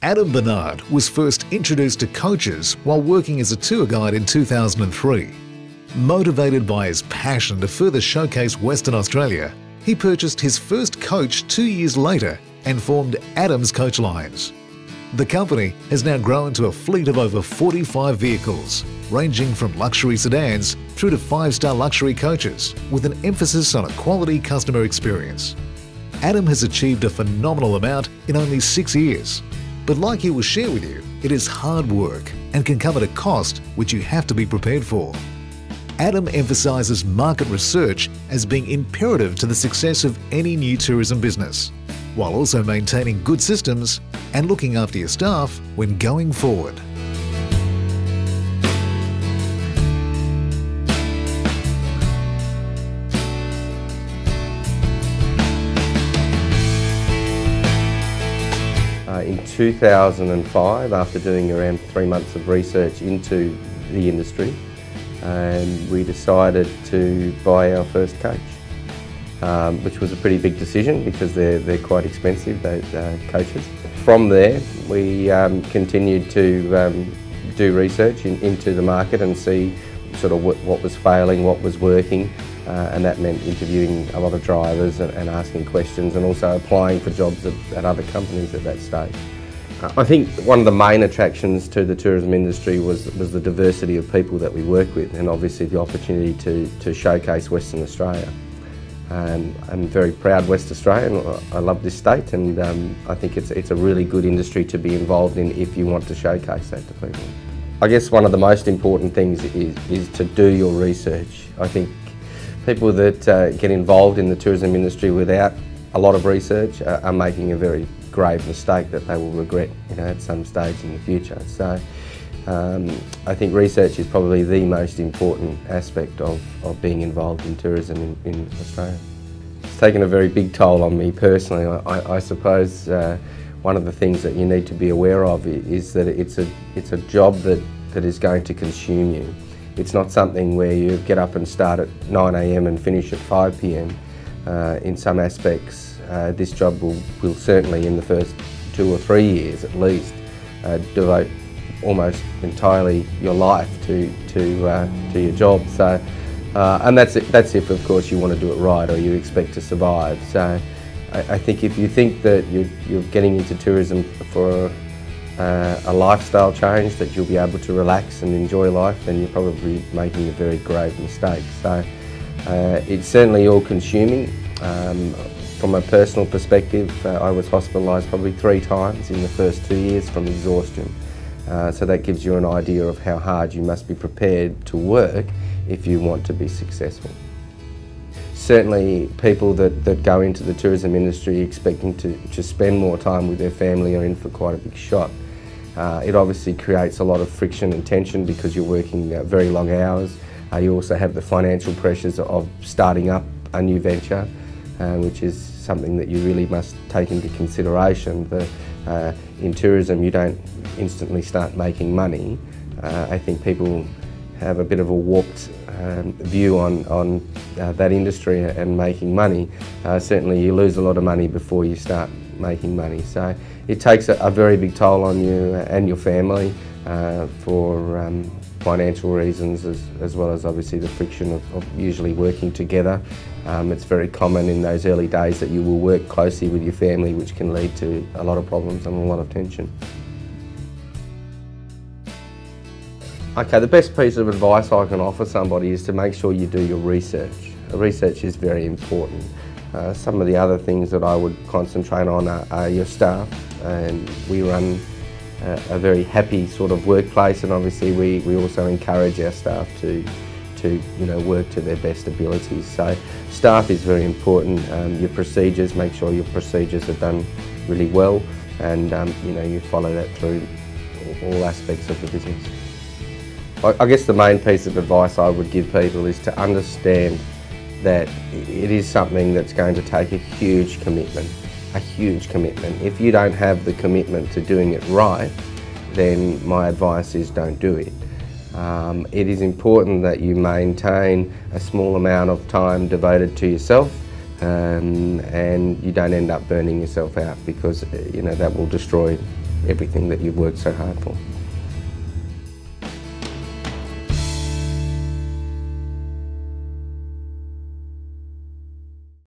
Adam Bernard was first introduced to coaches while working as a tour guide in 2003. Motivated by his passion to further showcase Western Australia, he purchased his first coach 2 years later and formed Adams Coachlines. The company has now grown to a fleet of over 45 vehicles, ranging from luxury sedans through to 5-star luxury coaches, with an emphasis on a quality customer experience. Adam has achieved a phenomenal amount in only 6 years. But like he will share with you, it is hard work and can come at a cost which you have to be prepared for. Adam emphasises market research as being imperative to the success of any new tourism business, while also maintaining good systems and looking after your staff when going forward. In 2005, after doing around 3 months of research into the industry, we decided to buy our first coach, which was a pretty big decision because they're quite expensive, those coaches. From there, we continued to do research into the market and see sort of what was failing, what was working, and that meant interviewing a lot of drivers and asking questions, and also applying for jobs at other companies at that stage. I think one of the main attractions to the tourism industry was the diversity of people that we work with, and obviously the opportunity to showcase Western Australia. I'm very proud West Australian. I love this state, and I think it's a really good industry to be involved in if you want to showcase that to people. I guess one of the most important things is to do your research. I think people that get involved in the tourism industry without a lot of research are making a very grave mistake that they will regret, at some stage in the future. So I think research is probably the most important aspect of being involved in tourism in Australia. It's taken a very big toll on me personally. I suppose one of the things that you need to be aware of is that it's a job that is going to consume you. It's not something where you get up and start at 9 AM and finish at 5 PM. In some aspects, this job will certainly, in the first 2 or 3 years at least, devote almost entirely your life to your job. So, and that's if, of course, you want to do it right or you expect to survive. So, I think if you think that you're getting into tourism for a lifestyle change, that you'll be able to relax and enjoy life, then you're probably making a very grave mistake. So it's certainly all-consuming. From a personal perspective, I was hospitalised probably 3 times in the first 2 years from exhaustion. So that gives you an idea of how hard you must be prepared to work if you want to be successful. Certainly people that go into the tourism industry expecting to spend more time with their family are in for quite a big shot. It obviously creates a lot of friction and tension because you're working very long hours. You also have the financial pressures of starting up a new venture, which is something that you really must take into consideration. In tourism, you don't instantly start making money. I think people have a bit of a warped view on that industry and making money. Certainly you lose a lot of money before you start making money. So it takes a very big toll on you and your family for financial reasons, as well as obviously the friction of usually working together. It's very common in those early days that you will work closely with your family, which can lead to a lot of problems and a lot of tension. Okay, the best piece of advice I can offer somebody is to make sure you do your research. Research is very important. Some of the other things that I would concentrate on are your staff, and we run a very happy sort of workplace, and obviously we also encourage our staff to work to their best abilities. So staff is very important. Your procedures, make sure your procedures are done really well, and you follow that through all aspects of the business. I guess the main piece of advice I would give people is to understand that it is something that's going to take a huge commitment. If you don't have the commitment to doing it right, then my advice is don't do it. It is important that you maintain a small amount of time devoted to yourself, and you don't end up burning yourself out, because that will destroy everything that you've worked so hard for.